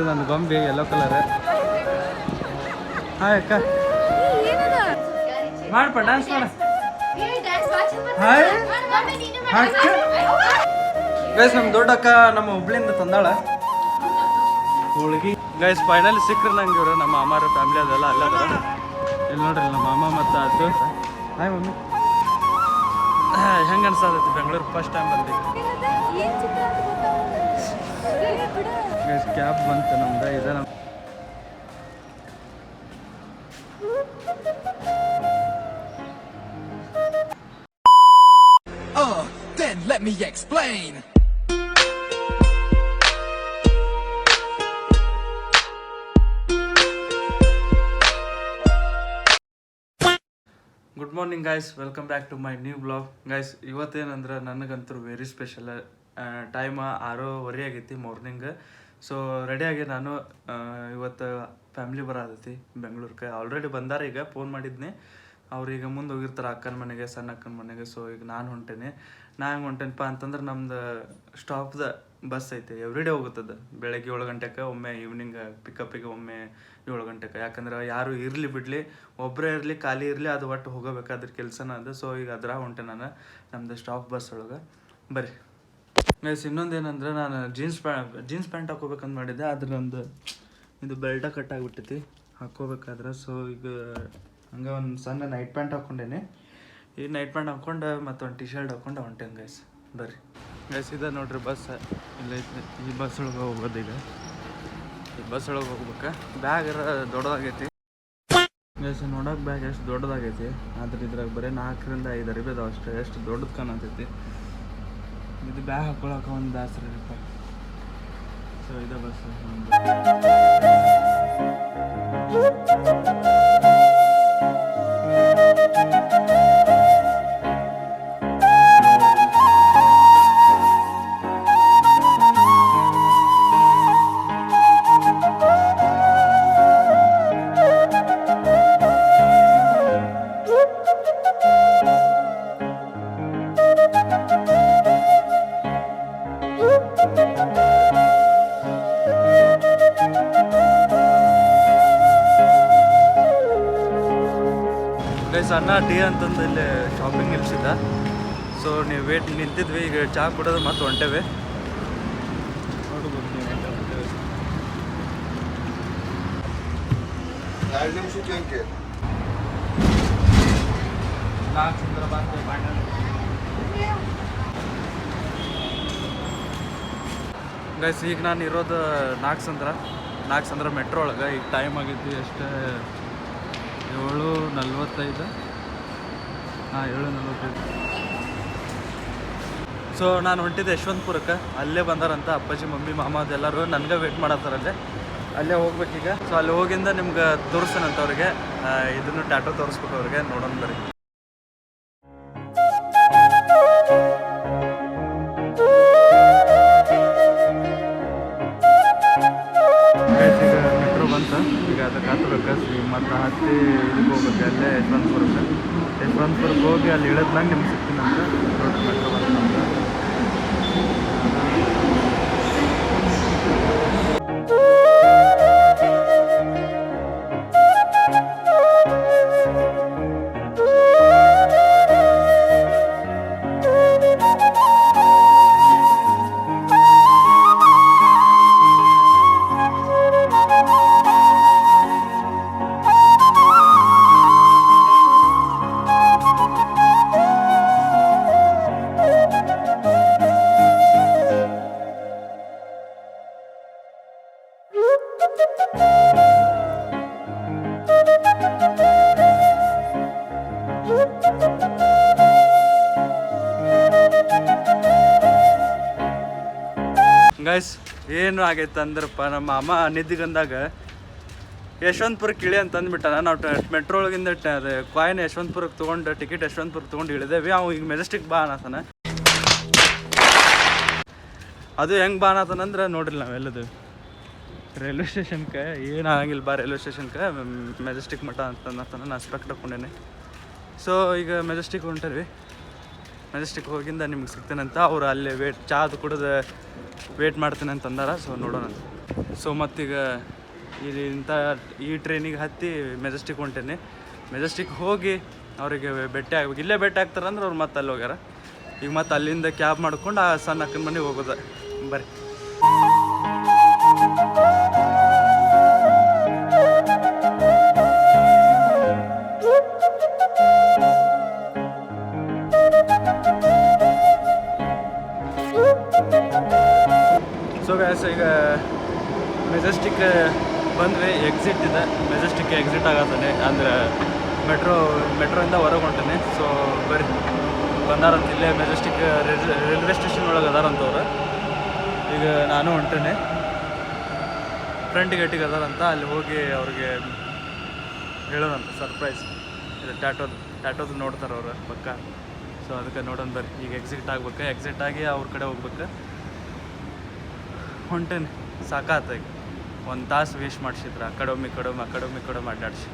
ನನ್ನ ಗೊಂಬೆ yellow colour. Hi ಅಕ್ಕ, ಮಾಡಪ್ಪ ಡ್ಯಾನ್ಸ್ ಮಾಡ. ಹಾಯ್ ಗೈಸ್, ನಮ್ಮ ದೊಡ್ಡಕ್ಕ ನಮ್ಮ ಹುಬ್ಳಿಯಿಂದ ತಂದಾಳ ಹೋಳಿಗೆ. ಗೈಸ್ ಫೈನಲಿ ಸಿಕ್ಕ್ರೆ ನಂಗೆ ಇವರು ನಮ್ಮ ಅಮ್ಮಾರ ಫ್ಯಾಮಿಲಿ ಅದೆಲ್ಲ ಅಲ್ಲ ಅದ. ಇಲ್ಲಿ ನೋಡ್ರಿ ನಮ್ಮ ಮಾಮ ಮತ್ತು ಅದು. ಹಾಯ್ ಮಮ್ಮಿ, ಹೆಂಗೆ ಅನ್ಸತೈತಿ ಬೆಂಗಳೂರು ಫಸ್ಟ್ ಟೈಮ್ ಬಂದಿದ್ದು. ಗೈಸ್ ಕ್ಯಾಬ್ ಬಂತು ನಮ್ದು, ಇದೆ ನಮ್ಮ Then let me explain. Good morning guys, welcome back to my new blog. Guys ಇವತ್ತೇನಂದ್ರೆ ನನಗಂತೂ ವೆರಿ ಸ್ಪೆಷಲ್. ಟೈಮ್ 6:30 ಆಗೈತಿ ಮಾರ್ನಿಂಗ್. ಸೊ ರೆಡಿಯಾಗಿ ನಾನು ಇವತ್ತು ಫ್ಯಾಮ್ಲಿ ಬರೋದೈತಿ ಬೆಂಗ್ಳೂರ್ಗೆ. ಆಲ್ರೆಡಿ ಬಂದಾರ, ಈಗ ಫೋನ್ ಮಾಡಿದ್ನಿ. ಅವ್ರು ಈಗ ಮುಂದೆ ಹೋಗಿರ್ತಾರೆ ಅಕ್ಕನ ಮನೆಗೆ, ಸಣ್ಣ ಅಕ್ಕನ ಮನೆಗೆ. ಸೊ ಈಗ ನಾನು ಹೊಂಟೇನೆ. ಹೆಂಗೆ ಹೊಂಟೇನಪ್ಪ ಅಂತಂದ್ರೆ ನಮ್ದು ಸ್ಟಾಪ್ದ ಬಸ್ ಐತೆ, ಎವ್ರಿ ಡೇ ಹೋಗುತ್ತದೆ. ಬೆಳಗ್ಗೆ 7 ಗಂಟೆಗೆ ಒಮ್ಮೆ, ಈವ್ನಿಂಗ್ ಪಿಕಪ್ಪಿಗೆ ಒಮ್ಮೆ 7 ಗಂಟೆಗೆ. ಯಾಕಂದ್ರೆ ಯಾರು ಇರಲಿ ಬಿಡಲಿ, ಒಬ್ಬರೇ ಇರಲಿ ಖಾಲಿ ಇರಲಿ, ಅದು ಒಟ್ಟು ಹೋಗಬೇಕಾದ್ರೆ ಕೆಲಸನ ಅದು. ಸೊ ಈಗ ಅದ್ರ ಹೊಂಟೆ ನಾನು ನಮ್ಮದು ಸ್ಟಾಪ್ ಬಸ್ ಒಳಗೆ. ಬರ್ರಿ ಗೈಸ್, ಇನ್ನೊಂದೇನಂದ್ರೆ ನಾನು ಜೀನ್ಸ್ ಪ್ಯಾಂಟ್ ಹಾಕೋಬೇಕಂತ ಮಾಡಿದ್ದೆ. ಆದ್ರೆ ನಂದು ಇದು ಬೆಲ್ಟ ಕಟ್ ಆಗಿಬಿಟ್ಟೈತಿ ಹಾಕೋಬೇಕಾದ್ರೆ. ಸೊ ಈಗ ಹಂಗೆ ಒಂದು ಸಣ್ಣ ನೈಟ್ ಪ್ಯಾಂಟ್ ಹಾಕ್ಕೊಂಡೇನೆ. ಈ ನೈಟ್ ಪ್ಯಾಂಟ್ ಹಾಕ್ಕೊಂಡು ಮತ್ತೊಂದು ಟಿ ಶರ್ಟ್ ಹಾಕ್ಕೊಂಡು ಹೊಂಟೇನೆ ಗೈಸ್. ಬರ್ರಿ ಗೈಸ್, ಇದೆ ನೋಡ್ರಿ ಬಸ್ ಇಲ್ಲೈತಿ. ಈ ಬಸ್ ಒಳಗೆ ಹೋಗೋದು. ಈಗ ಈ ಬಸ್ ಒಳಗೆ ಹೋಗ್ಬೇಕಾ. ಬ್ಯಾಗ್ ದೊಡ್ಡದಾಗೈತಿ ಗೈಸ್, ನೋಡೋಕೆ ಬ್ಯಾಗ್ ಎಷ್ಟು ದೊಡ್ಡದಾಗೈತಿ. ಆದ್ರೆ ಇದ್ರಾಗ ಬರೀ 4ರಿಂದ 5 ಅರಿಬಿ ಅದಾವ ಅಷ್ಟೇ. ಎಷ್ಟು ದೊಡ್ಡದು ಕಾಣತೈತಿ ಇದು. ಬ್ಯಾಗ್ ಹಾಕೊಳಕ್ಕೆ ಒಂದು ದಾಸರಪ್ಪ. ಸೊ ಇದೆ ಬಸ್. ಸಣ್ಣ ಟೀ ಅಂತಂದು ಇಲ್ಲಿ ಶಾಪಿಂಗ್ ನಿಲ್ಸಿದ್ದ. ಸೊ ನೀವು ವೇಟ್ ನಿಂತಿದ್ವಿ. ಈಗ ಚಹಾ ಕುಡೋದು ಮತ್ತೆ ಹೊಂಟೇವೆ. ನೋಡ್ಬೋದು ನೀವು ಗೈಸ್. ಈಗ ನಾನು ಇರೋದು ನಾಗಸಂದ್ರ ಮೆಟ್ರೋ ಒಳಗೆ. ಈಗ ಟೈಮ್ ಆಗೈತಿ ಅಷ್ಟೇ 7:45. 7:45. ಸೊ ನಾನು ಹೊಂಟಿದ್ದೆ ಯಶವಂತಪುರಕ್ಕೆ. ಅಲ್ಲೇ ಬಂದಾರಂತ ಅಪ್ಪಾಜಿ, ಮಮ್ಮಿ, ಮಾಮ ಅದೆಲ್ಲರೂ ನನಗೆ ವೇಟ್ ಮಾಡತ್ತಾರಲ್ಲೇ. ಅಲ್ಲೇ ಹೋಗ್ಬೇಕೀಗ. ಸೊ ಅಲ್ಲಿ ಹೋಗಿಂದ ನಿಮ್ಗೆ ತೋರಿಸ್ತೇನಂತ ಅವ್ರಿಗೆ. ಇದನ್ನು ಟ್ಯಾಟೋ ತೋರಿಸ್ಬೇಕು ಅವ್ರಿಗೆ. ನೋಡೋಣ ಬರ್ರಿ. ಈಗ ಮೆಟ್ರೋ ಬಂತ. ಈಗ ಅದಕ್ಕೆ ಹತ್ಬೇಕು. ಮತ್ತು ಹತ್ತಿ ಇದಕ್ಕೆ ಹೋಗ್ಬೇಕು. ಅಲ್ಲೇ ಯಶವಂತಪುರಕ್ಕೆ ಹೋಗಿ ಅಲ್ಲಿ ಇಳಿದ್ಮೇಲೆ ನಿಮ್ಗೆ ಸಿಗ್ತೀನಂತ. ನೋಡ್ರಿ ಮೆಟ್ರೋ ಬಂತ ನಮ್ಗೆ. ಗೈಸ್ ಏನು ಆಗೈತೆ ಅಂದ್ರಪ್ಪ, ನಮ್ಮ ಅಮ್ಮ ನಿದ್ದಿಗಂದಾಗ ಯಶವಂತಪುರಕ್ಕೆ ಇಳಿ ಅಂತ ಅಂದ್ಬಿಟ್ಟಾನ. ನಾವು ಮೆಟ್ರೋ ಒಳಗಿಂದ ಅದು ಕಾಯಿನ್ ಯಶವಂತಪುರಕ್ಕೆ ತೊಗೊಂಡು, ಟಿಕೆಟ್ ಯಶವಂತಪುರಕ್ಕೆ ತೊಗೊಂಡು ಇಳಿದೇವಿ. ಅವ ಈಗ ಮೆಜೆಸ್ಟಿಕ್ ಬಾ ಅನ್ನತಾನ. ಅದು ಹೆಂಗೆ ಬಾ ಅನ್ನತಾನಂದ್ರೆ ನೋಡ್ರಿ, ನಾವೆಲ್ಲದು ರೈಲ್ವೆ ಸ್ಟೇಷನ್ಗೆ ಏನಾಗಂಗಿಲ್ಲ ಬಾ, ರೈಲ್ವೆ ಸ್ಟೇಷನ್ಗೆ ಮೆಜೆಸ್ಟಿಕ್ ಮಠ ಅಂತ ನಾನು ಸ್ಪೆಕ್ಟ್ ಹಾಕ್ಕೊಂಡೇನೆ. ಸೊ ಈಗ ಮೆಜೆಸ್ಟಿಕ್ ಹೊಂಟೇವಿ. ಮೆಜೆಸ್ಟಿಕ್ ಹೋಗಿಂದ ನಿಮ್ಗೆ ಸಿಗ್ತೇನೆ ಅಂತ ಅವ್ರು ಅಲ್ಲಿ ಚಾ ಅದು ಕುಡಿದು ವೇಟ್ ಮಾಡ್ತೇನೆ ಅಂತ ಅಂದಾರ. ಸೊ ನೋಡೋಣ. ಸೊ ಮತ್ತೀಗ ಇಂಥ ಈ ಟ್ರೈನಿಗೆ ಹತ್ತಿ ಮೆಜೆಸ್ಟಿಕ್ ಹೊಂಟೇನೆ. ಮೆಜೆಸ್ಟಿಕ್ ಹೋಗಿ ಅವರಿಗೆ ಭೇಟಿ ಆಗ್ಬೇಕು. ಇಲ್ಲೇ ಭೇಟಿ ಆಗ್ತಾರಂದ್ರೆ ಅವ್ರು ಮತ್ತೆ ಅಲ್ಲಿ ಹೋಗ್ಯಾರ. ಈಗ ಮತ್ತೆ ಅಲ್ಲಿಂದ ಕ್ಯಾಬ್ ಮಾಡ್ಕೊಂಡು ಆ ಸಣ್ಣ ಅಕ್ಕನ ಮನೆಗೆ ಹೋಗೋದು. ಬರ್ರಿ. ಸೊ ಗ್ಯಾಸ್ ಈಗ ಮೆಜೆಸ್ಟಿಕ್ ಬಂದ್ವಿ. ಎಕ್ಸಿಟ್ ಇದೆ, ಮೆಜೆಸ್ಟಿಕ್ ಎಕ್ಸಿಟ್ ಆಗತ್ತಾನೆ ಅಂದ್ರೆ ಮೆಟ್ರೋಯಿಂದ ಹೊರಗೆ ಹೊಂಟಾನೆ. ಸೊ ಬರ್ರಿ ಬಂದಾರಂತ ಇಲ್ಲೇ ಮೆಜೆಸ್ಟಿಕ್ ರೈಲ್ವೆ ಸ್ಟೇಷನ್ ಒಳಗೆ ಅದಾರಂತವ್ರು. ಈಗ ನಾನು ಹೊಂಟೇನೆ. ಫ್ರಂಟ್ ಗೇಟಿಗೆ ಅದಾರಂತ, ಅಲ್ಲಿ ಹೋಗಿ ಅವ್ರಿಗೆ ಹೇಳೋದಂತ ಸರ್ಪ್ರೈಸ್. ಇದು ಟ್ಯಾಟೋದು ನೋಡ್ತಾರೆ ಅವ್ರು ಪಕ್ಕ. ಸೊ ಅದಕ್ಕೆ ನೋಡೋಣ ಬರ್ರಿ. ಈಗ ಎಕ್ಸಿಟ್ ಆಗ್ಬೇಕು, ಎಕ್ಸಿಟ್ ಆಗಿ ಅವ್ರ ಕಡೆ ಹೋಗ್ಬೇಕು. ಹೊಂಟೇನೆ, ಸಾಕಾತ ಈಗ. 1 ತಾಸು ವೇಸ್ಟ್ ಮಾಡಿಸಿದ್ರು. ಆ ಕಡೆ ಒಮ್ಮೆ ಅಡ್ಡಾಡಿಸಿ.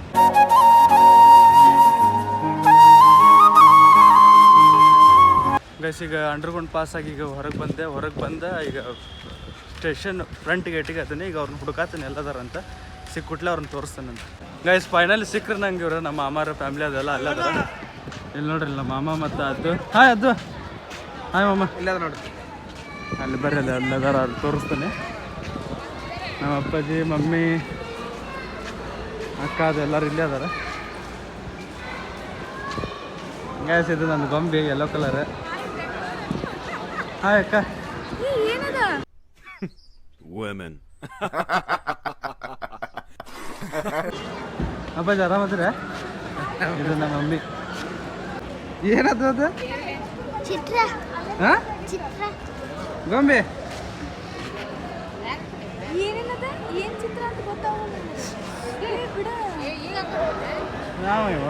ಗೈಸ್ ಈಗ ಅಂಡರ್ಗ್ರೌಂಡ್ ಪಾಸ್ ಆಗಿ ಈಗ ಹೊರಗೆ ಬಂದೆ. ಈಗ ಸ್ಟೇಷನ್ ಫ್ರಂಟ್ ಗೇಟಿಗೆ ಅದನ್ನೇ ಈಗ ಅವ್ರನ್ನ ಹುಡುಕಾತಾನೆ ಎಲ್ಲದಾರಂತ. ಸಿಕ್ಕುಟ್ಲೆ ಅವ್ರನ್ನ ತೋರಿಸ್ತಾನಂತ. ಗೈಸ್ ಫೈನಲಿ ಸಿಕ್ಕರೆ ನಂಗೆ ಇವ್ರು ನಮ್ಮ ಮಾಮಾರ ಫ್ಯಾಮಿಲಿ ಅದೆಲ್ಲ ಅಲ್ಲದಾರ. ಇಲ್ಲಿ ನೋಡ್ರಿ ನಮ್ಮ ಮಾಮ ಮತ್ತು ಅದು ಹಾಯ್ ಮಾಮ. ಇಲ್ಲ ನೋಡಿ ಅಲ್ಲಿ ಬರ್ರಿ, ಅಲ್ಲಿ ಅಲ್ಲದಾರ, ಅಲ್ಲಿ ತೋರಿಸ್ತಾನೆ. ನಮ್ಮ ಅಪ್ಪಾಜಿ ಮಮ್ಮಿ ಅಕ್ಕ ಅದೆಲ್ಲರೂ ಇಲ್ಲೇ ಅದಾರ. ಗ್ಯಾಸ್ ಇದು ನಂದು ಗೊಂಬೆ ಯೆಲ್ಲೋ ಕಲರ್. ಹಾಯ್ ಅಕ್ಕ. ಅಪ್ಪಾಜಿ ಆರಾಮದಿರ? ಇದು ನಮ್ಮ ಮಮ್ಮಿ. ಏನದು ಅದು? ಚಿತ್ರ. ಹಾಂ ಗೊಂಬೆ ಏನೇನದ? ಏನ್ ಚಿತ್ರ ಅಂತ ಗೊತ್ತಾಗಲ್ಲ. ಬಿಡ ನಾವಿವ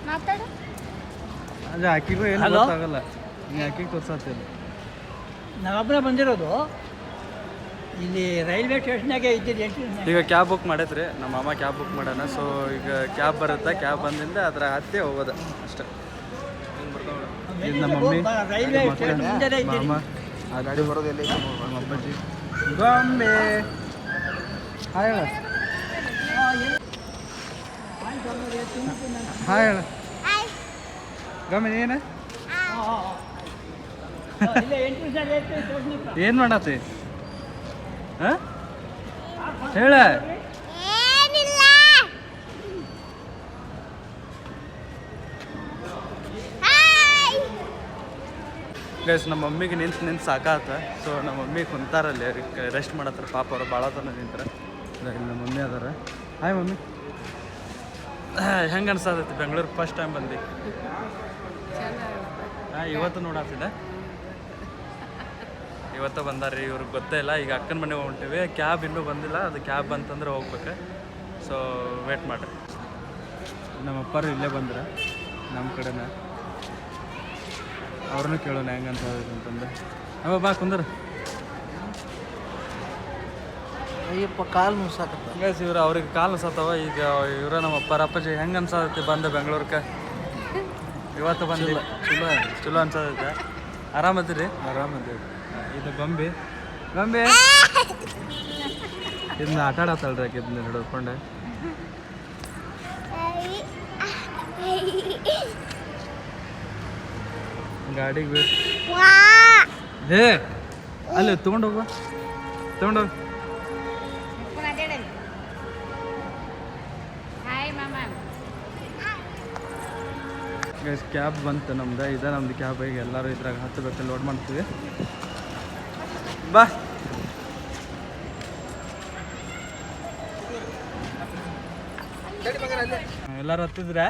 ಮಾತಾಡು. ಅದು ಆಕಿಗೂ ಏನು ಗೊತ್ತಾಗಲ್ಲ. ನೀ ಆಕಿಗೆ ತೋರ್ಸತ್ತಿಲ್ಲ. ನಾವೊಬ್ಬರೇ ಬಂದಿರೋದು ಇಲ್ಲಿ ರೈಲ್ವೆ ಸ್ಟೇಷನ್ನಾಗೆ ಇದ್ದಿದ್ದು. ಈಗ ಕ್ಯಾಬ್ ಬುಕ್ ಮಾಡೈತ್ರಿ ನಮ್ಮ ಮಾಮ. ಕ್ಯಾಬ್ ಬುಕ್ ಮಾಡೋಣ. ಸೊ ಈಗ ಕ್ಯಾಬ್ ಬರುತ್ತೆ, ಕ್ಯಾಬ್ ಬಂದಿಂದ ಅದ್ರ ಹತ್ತಿ ಹೋಗೋದು ಅಷ್ಟೇ. ಇದು ನಮ್ಮ ಮಮ್ಮಿ, ರೈಲ್ವೆ ಸ್ಟೇಷನ್ ಮುಂದೆ ಮಾಮ, ಆ ಗಾಡಿ ಬರೋದಿಲ್ಲ. ನಮ್ಮ ಅಪ್ಪಾಜಿ ಗೊಂಬೆ. ಹಾಯ್ ಹೇಳ. ಹಾಯ್ ಹೇಳ ಗೊಂಬೆ. ಏನು ಏನು ಮಾಡತ್ತಿ? ಹಾಂ ಹೇಳ. ಏನಿಲ್ಲ. ಹಾಯ್ ಗೈಸ್ ನಮ್ಮ ಮಮ್ಮಿಗೆ ನಿಂತು ಸಾಕಾತ. ಸೊ ನಮ್ಮ ಮಮ್ಮಿ ಕುಂತಾರಲ್ಲಿ ರೆಸ್ಟ್ ಮಾಡತ್ತಾರ. ಪಾಪ ಅವ್ರು ಭಾಳ ತನ ನಿಂತಾರೆ. ಇಲ್ಲಿ ನಮ್ಮ ಮಮ್ಮಿ ಅದಾರ. Hi mummy. ಹೆಂಗೆ ಅನ್ಸತೈತಿ ಬೆಂಗಳೂರು ಫಸ್ಟ್ ಟೈಮ್ ಬಂದು? ಹಾಂ ಇವತ್ತು ನೋಡತ್ತಿದ್ದೆ. ಇವತ್ತು ಬಂದಾರ್ರಿ. ಇವ್ರಿಗೆ ಗೊತ್ತೇ ಇಲ್ಲ. ಈಗ ಅಕ್ಕನ ಮನೆಗೆ ಹೊಂಟಿವಿ. ಕ್ಯಾಬ್ ಇನ್ನೂ ಬಂದಿಲ್ಲ. ಅದು ಕ್ಯಾಬ್ ಬಂತಂದ್ರೆ ಹೋಗ್ಬೇಕು. ಸೊ ವೇಟ್ ಮಾಡಿರಿ. ನಮ್ಮ ಅಪ್ಪರು ಇಲ್ಲೇ ಬಂದ್ರೆ ನಮ್ಮ ಕಡೆನ ಅವ್ರನ್ನೂ ಕೇಳೋಣ ಹೆಂಗೆ ಅಂತಂದ್ರೆ. ಅವ ಬಾ ಕುಂದ್ರ. ಅಯ್ಯಪ್ಪ ಕಾಲು ಮುಸಾಕತ್ತ. ಗೈಸ್ ಇವ್ರು ಅವ್ರಿಗೆ ಕಾಲು ಅನ್ಸತ್ತವ. ಈಗ ಇವ್ರ ನಮ್ಮ ಅಪ್ಪಾಜಿ ಹೆಂಗೆ ಅನ್ಸತ್ತೆ ಬಂದೆ ಬೆಂಗಳೂರಿಗೆ? ಇವತ್ತು ಬಂದಿಲ್ಲ. ಚಲೋ ಅನ್ಸತೈತೆ. ಆರಾಮದಿರಿ? ಆರಾಮದಿರಿ. ಇದು ಗೊಂಬೆ ಇದನ್ನ ಆಟ ಆಡತ್ತಲ್ರಿ ಆಕೆ. ಇದನ್ನ ಹಿಡಿದ್ಕೊಂಡೆ ಗಾಡಿಗೆ ಬೇಕು. ಹೇ ಅಲ್ಲಿ ತೊಗೊಂಡೋಗು. ಗೈಸ್ ಕ್ಯಾಬ್ ಬಂತು ನಮ್ದು. ಇದೆ ನಮ್ದು ಕ್ಯಾಬ್. ಈಗ ಎಲ್ಲರೂ ಇದ್ರಾಗ ಹತ್ತಬೇಕು. ಲೋಡ್ ಮಾಡ್ತೀವಿ. ಬಾ. ಎಲ್ಲರೂ ಹತ್ತಿದ್ರೆ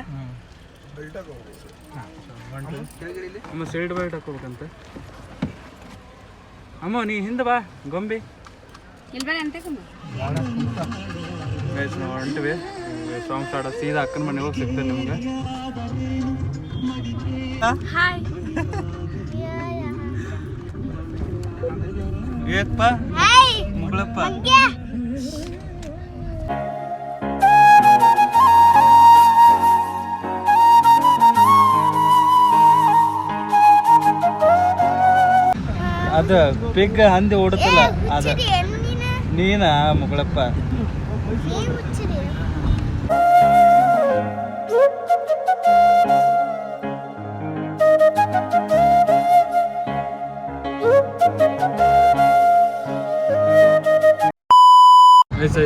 ಅಮ್ಮ ಸೈಡ್ ಬೆಲ್ಟ್ ಹಾಕೋಬೇಕಂತ. ಅಮ್ಮ ನೀ ಹಿಂದೆ ಬಾ ಗೊಂಬೆ. ಗೈಸ್ ನಾವು ಹೊಂಟಿವಿ. Song start. ಸೀದಾ ಅಕ್ಕನ ಮನೆಗೆ ಹೋಗಿ ಸಿಗ್ತೇನೆ ನಿಮ್ಗೆ. ಹಾಯ್. ಏಕಪ್ಪ ಮುಗಳಪ್ಪ. ಅದು ಪಿಗ್ ಹಂದಿ ಓಡುತ್ತಲ್ಲ ಅದ ನೀನ ಮುಗಳಪ್ಪ.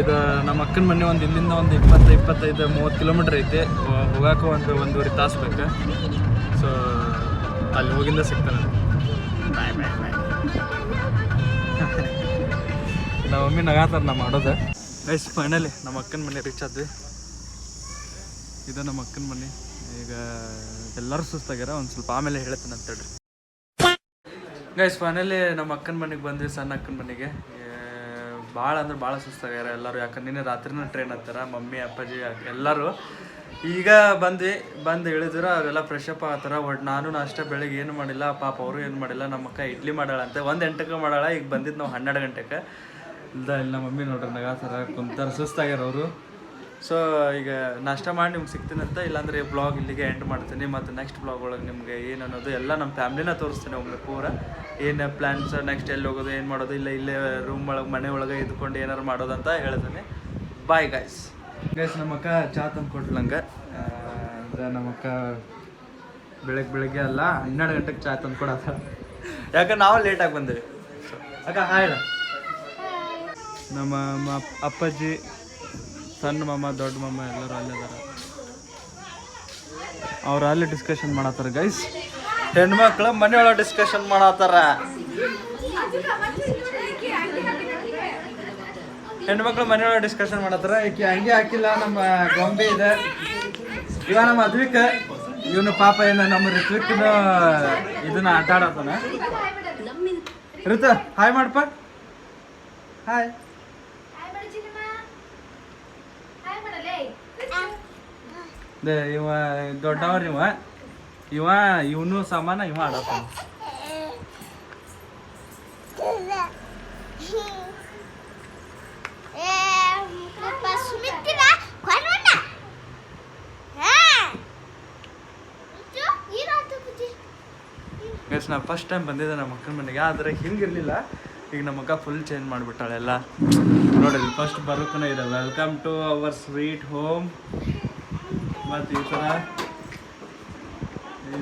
ಇದು ನಮ್ಮ ಅಕ್ಕನ ಮನೆ ಒಂದು ಇಲ್ಲಿಂದ ಒಂದು 25-30 ಕಿಲೋಮೀಟ್ರ್ ಐತೆ. ಹೋಗಾಕ ಒಂದೂವರೆ ತಾಸು ಬೇಕು. ಸೊ ಅಲ್ಲಿ ಹೋಗಿಂದ ಸಿಗ್ತಾನೆ. ನಮ್ಮ ಮಮ್ಮಿ ನಗಾತಾರ ನಾ ಮಾಡೋದು. ಗೈಸ್ ಫೈನಲಿ ನಮ್ಮ ಅಕ್ಕನ ಮನೆ ರೀಚ್ ಆದ್ವಿ. ಇದು ನಮ್ಮ ಅಕ್ಕನ ಮನೆ. ಈಗ ಎಲ್ಲರೂ ಸುಸ್ತಾಗ್ಯಾರ, ಒಂದು ಸ್ವಲ್ಪ ಆಮೇಲೆ ಹೇಳ್ತೇನೆ ಅಂತೇಳಿ. ಗೈಸ್ ಫೈನಲಿ ನಮ್ಮ ಅಕ್ಕನ ಮನೆಗೆ ಬಂದ್ವಿ, ಸಣ್ಣ ಅಕ್ಕನ ಮನೆಗೆ. ಭಾಳ ಅಂದ್ರೆ ಭಾಳ ಸುಸ್ತಾಗ್ಯಾರ ಎಲ್ಲರೂ. ಯಾಕಂದ್ರೆ ನಿನ್ನೆ ರಾತ್ರಿನೂ ಟ್ರೈನ್ ಹತ್ತಾರ ಮಮ್ಮಿ ಅಪ್ಪಾಜಿ ಎಲ್ಲರೂ. ಈಗ ಬಂದು ಇಳಿದ್ರು, ಅವರೆಲ್ಲ ಫ್ರೆಶ್ ಅಪ್ ಆಗತ್ತಾರ. ಒಟ್ಟು ನಾನು ಅಷ್ಟೇ ಬೆಳಗ್ಗೆ ಏನು ಮಾಡಿಲ್ಲ, ಪಾಪ ಅವರು ಏನು ಮಾಡಿಲ್ಲ. ನಮ್ಮ ಅಕ್ಕ ಇಡ್ಲಿ ಮಾಡಾಳಂತೆ, 1 ಗಂಟೆಗೆ ಮಾಡಾಳ. ಈಗ ಬಂದಿದ್ದು ನಾವು 12 ಗಂಟೆಗೆ. ಇಲ್ಲ ನಮ್ಮ ಮಮ್ಮಿ ನೋಡ್ರಿ ನಗಾತಾರ, ಕುಂತಾರ, ಸುಸ್ತಾಗ್ಯಾರ ಅವರು. ಸೊ ಈಗ ನಾಷ್ಟ ಮಾಡಿ ನಿಮ್ಗೆ ಸಿಗ್ತೀನಂತ. ಇಲ್ಲಾಂದರೆ ಬ್ಲಾಗ್ ಇಲ್ಲಿಗೆ ಎಂಡ್ ಮಾಡ್ತೀನಿ. ಮತ್ತು ನೆಕ್ಸ್ಟ್ ಬ್ಲಾಗ್ ಒಳಗೆ ನಿಮಗೆ ಏನು ಅನ್ನೋದು ಎಲ್ಲ ನಮ್ಮ ಫ್ಯಾಮ್ಲಿನ ತೋರಿಸ್ತೀನಿ ಒಮ್ಮೆ ಪೂರ. ಏನು ಪ್ಲ್ಯಾನ್ಸ್, ನೆಕ್ಸ್ಟ್ ಎಲ್ಲಿ ಹೋಗೋದು, ಏನು ಮಾಡೋದು, ಇಲ್ಲೇ ರೂಮ್ ಒಳಗೆ ಮನೆ ಒಳಗೆ ಇದ್ಕೊಂಡು ಏನಾರು ಮಾಡೋದಂತ ಹೇಳ್ತೀನಿ. Bye guys. ನಮ್ಮ ಅಕ್ಕ ಚಹಾ ತಂದು ಕೊಟ್ಲಂಗೆ. ಅಂದರೆ ನಮ್ಮ ಅಕ್ಕ ಬೆಳಗ್ಗೆ ಅಲ್ಲ 12 ಗಂಟೆಗೆ ಚಹಾ ತಂದು ಕೊಡತ್ತ. ಯಾಕಂದ್ರೆ ನಾವು ಲೇಟಾಗಿ ಬಂದೇವಿ. ಅಕ್ಕ ಹಾಯ್. ನಮ್ಮ ಅಪ್ಪಾಜಿ, ಸಣ್ಣ ಮಾಮ, ದೊಡ್ಡ ಮಾಮ ಎಲ್ಲರೂ ಅಲ್ಲಿದ್ದಾರೆ. ಅವ್ರು ಅಲ್ಲಿ ಡಿಸ್ಕಷನ್ ಮಾಡತ್ತಾರ ಗೈಸ್. ಹೆಣ್ಮಕ್ಳು ಮನೆಯೊಳಗೆ ಡಿಸ್ಕಷನ್ ಮಾಡತ್ತಾರ. ಹೆಣ್ಮಕ್ಳು ಮನೆಯೊಳಗೆ ಡಿಸ್ಕಷನ್ ಮಾಡತ್ತಾರ. ಈಕೆ ಹಂಗೆ ಹಾಕಿಲ್ಲ, ನಮ್ಮ ಗೊಂಬೆ ಇದೆ. ಇವ ನಮ್ಮ ಅದ್ವಿಕ್, ಇವನು ಪಾಪ ಏನು ನಮ್ಮ ಋತ್ವಿಕ್ನ ಇದನ್ನ ಆಟ ಆಡತ್ತಾನ. ಋತು ಹಾಯ್ ಮಾಡಪ್ಪ. ಹಾಯ್. ಇವ ದೊಡ್ಡವ್ರ, ಇವನು ಸಮಾನ ಇವ ಆಡತ್ತಾನ. ಗೈಸ್ ನಾ ಫಸ್ಟ್ ಟೈಮ್ ಬಂದಿದ್ದೆ ನಮ್ಮ ಅಕ್ಕನ ಮನೆಗೆ. ಆದರೆ ಹಿಂಗಿರಲಿಲ್ಲ. ಈಗ ನಮ್ಮ ಅಕ್ಕ ಫುಲ್ ಚೇಂಜ್ ಮಾಡಿಬಿಟ್ಟಾಳೆಲ್ಲ. ನೋಡಿರಿ ಫಸ್ಟ್ ಬರೋಕ್ಕೂ ಇದೆ, welcome to our sweet home. ಮತ್ತು ಈ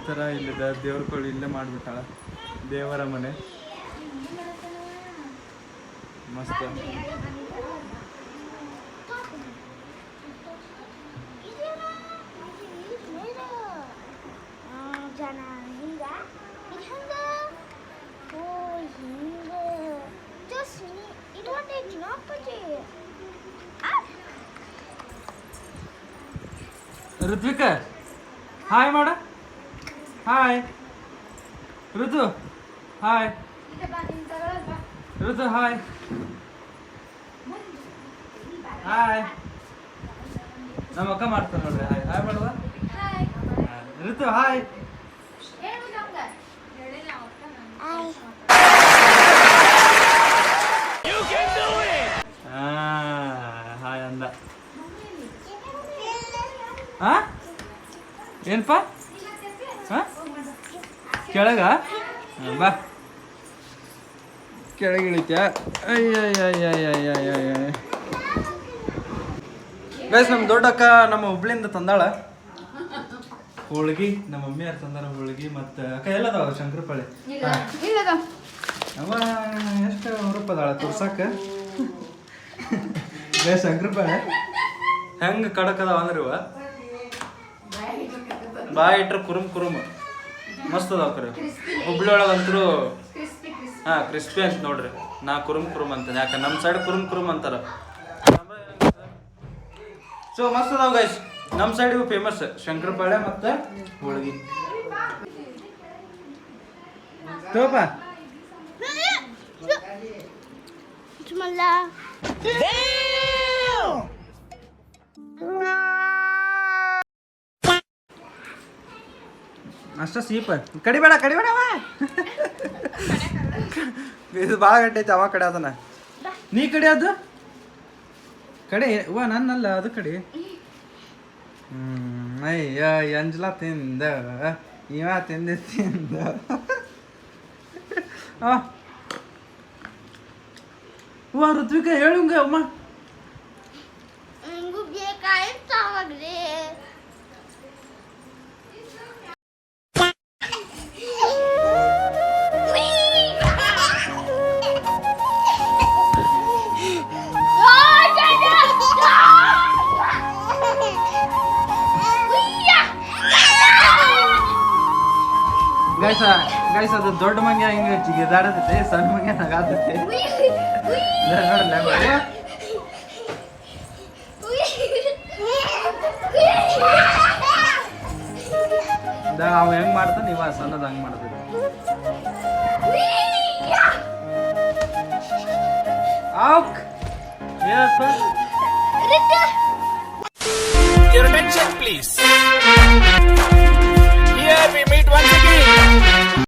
ಥರ ಇಲ್ಲಿದೆ ದೇವ್ರ ಕೊಳ್ಳಿ, ಇಲ್ಲೇ ಮಾಡಿಬಿಟ್ಟಾಳ. ದೇವರ ಮನೆ ಮಸ್ತ್. ಋತ್ವಿಕ ಹಾಯ್ ಮಾಡ. ಹಾಯ್ ಋತು. ಹಾಯ್ ಋತು. Hi hi. ನಮ್ಮ ಅಕ್ಕ ಮಾಡ್ತಾರೆ ನೋಡ್ರಿ. ಹಾಯ್ ಹಾಯ್ ಮಾಡುವ ಋತು. ಹಾಯ್. ಹಾಯ್ ಅಂದ. ಹಾ ಏನಪ್ಪ? ಹಾಂ ಕೆಳಗ ಬಾ, ಕೆಳಗೆ ಇಳಿತ್ಯಾ? ಅಯ್ಯಯ್ಯಯ್ಯಯ್ಯಯ್ಯಯ್ಯ. ಗೈಸ್ ನಮ್ಮ ದೊಡ್ಡಕ್ಕ ನಮ್ಮ ಹುಬ್ಳಿಂದ ತಂದಾಳ ಹೋಳ್ಗಿ. ನಮ್ಮ ಮಮ್ಮಿ ಯಾರು ತಂದಾರ ಹೋಳ್ಗಿ. ಮತ್ತು ಅಕ್ಕ ಎಲ್ಲದಾವ ಶಂಕರಪಾಳೆ. ಅವ ಎಷ್ಟು ರೂಪಾಯಿ ತುರ್ಸಾಕ. ಗೈಸ್ ಶಂಕರಪಾಳೆ ಹೆಂಗೆ ಕಡಕದಾವ ಅಂದ್ರೆ ಇವ ಬಾಯಿ ಇಟ್ರೆ ಕುರುಮ್ ಮಸ್ತ್ ಅದಾವ ಕರೆ. ಹುಬ್ಳಿ ಒಳಗಂತರೂ ಕ್ರಿಸ್ಪಿ ಅಂತ ನೋಡ್ರಿ. ನಾ ಕುರುಮ್ ಅಂತಾನೆ, ಯಾಕೆ ನಮ್ಮ ಸೈಡ್ ಕುರುಮ್ ಅಂತಾರ. ಸೊ ಮಸ್ತ್ ಅದಾವ ಗೈಸ್. ನಮ್ಮ ಸೈಡ್ ಇವು ಫೇಮಸ್ ಶಂಕರಪಾಳೆ ಮತ್ತು ಹೋಳ್ಗಿ. ತೋಪ ಅಷ್ಟ ಸೀಪ ಕಡಿಬೇಡ ಇದು ಭಾಳ ಗಂಟೆ ಐತೆ. ಅವ ಕಡೆ ಅದನ್ನ ನೀ ಕಡೆ ಅದು ಕಡೆ ನನ್ನಲ್ಲ ಅದು ಕಡೆ. ಅಯ್ಯ ಅಂಜಲ ತಿಂದ ಇವ ತಿಂದ ವಾ ಋತ್ವಿಕಾ ಹೇಳುಂಗ ಅಮ್ಮ. ನಂಗೂ ಬೇಕಾಯ್ತು ಅವಾಗ್ಲೇ. ಗೈಸ್ ಅದು ದೊಡ್ಡ ಮಂಗ್ಯ ಹಿಂಗೆ ಜಿಗಿದಾಡತೈತೆ, ಸಣ್ಣ ಮಂಗ್ಯ ನಗಾತೈತೆ. ನೋಡಲ್ಲ ಅವ ಹೆಂಗ್ ಮಾಡ್ತಾನ, ಇವ ಸಣ್ಣದ ಹಂಗ್ ಮಾಡ್ತೈತೆ. ಏನಪ್ಪ Your attention, please.